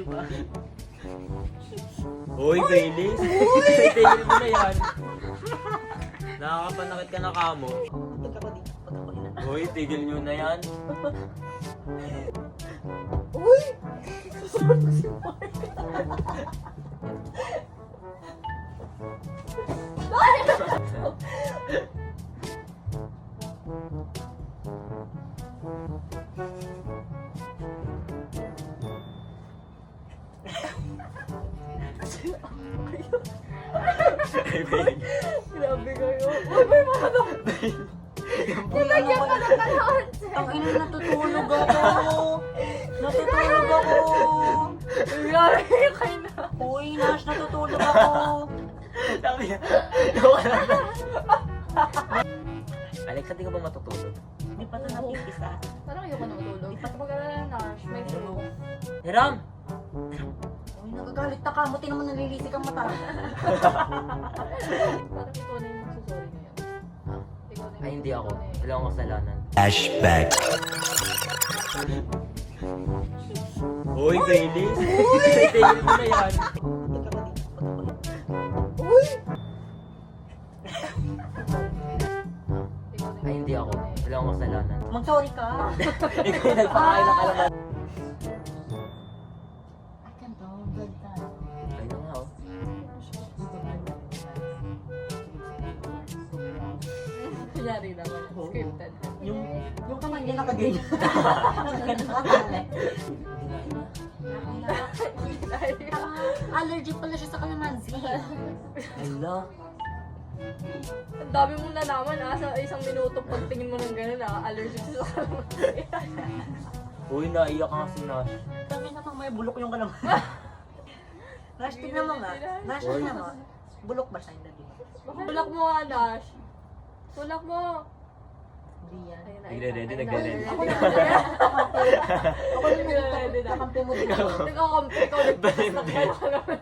ba? Uy, Baileys! Tigil mo na yan. Nakakapanakit ka na kamo. Pag ako dito, pag ako ina. Uy, tigil nyo na yan. Uy! Ay, Baileys. Grabe kayo. Uy, may mga daw. Nilagyan ko ng panahon, sir. Ang ina, natutulog ako. Natutulog ako. Grabe kayo na. Uy, Nash, natutulog ako. Sabi niya, nawala na. Alexa, di ka ba matutulog? Hindi pa ito napipisa. Parang ayoko na matulog. Pag-alala na, Nash, may flow. Hiram! Uy, nagagalit na ka. Muti naman nalilisik ang mata. Parang ikaw na yung magsusorry ngayon. Ikaw na yung Ay, hindi ako. magsusorry ngayon. Wala akong kasalanan. Flashback. Uy, Baileys! Tigil mo na yan. Pag ako dito, pag ako ina. Uy! Ikaw na Ay, yung hindi ako. magsusorry. Wala akong kasalanan. Mag-sorry ka. Ikaw yung nagpakain ng kalaman. I can don't good time. Ay, na nga, oh. Kunyari naman, scripted. Yung kamay niya nakaganyan. Allergy pala siya sa kalamansi. Ala. Ang dami mong nalaman sa isang minuto pagtingin mo ng gano'n allergic sa kalamansi. Uy, naiyak ka nga si Nash. Kami namang may bulok yung kalamansi. Nash, tignan mo nga. Nash, tignan mo. Bulok ba siya? Hindi. Tulak mo nga, Dash. Tulak mo. Hindi yan. Ayun na, Nagre-ready, ayun na, nagre-ready. ayun Ako na. na. Ako na Nagre-ready na. nagkakampi mo dito. Ikaw, ikaw nagpapas na kayo kalamansi.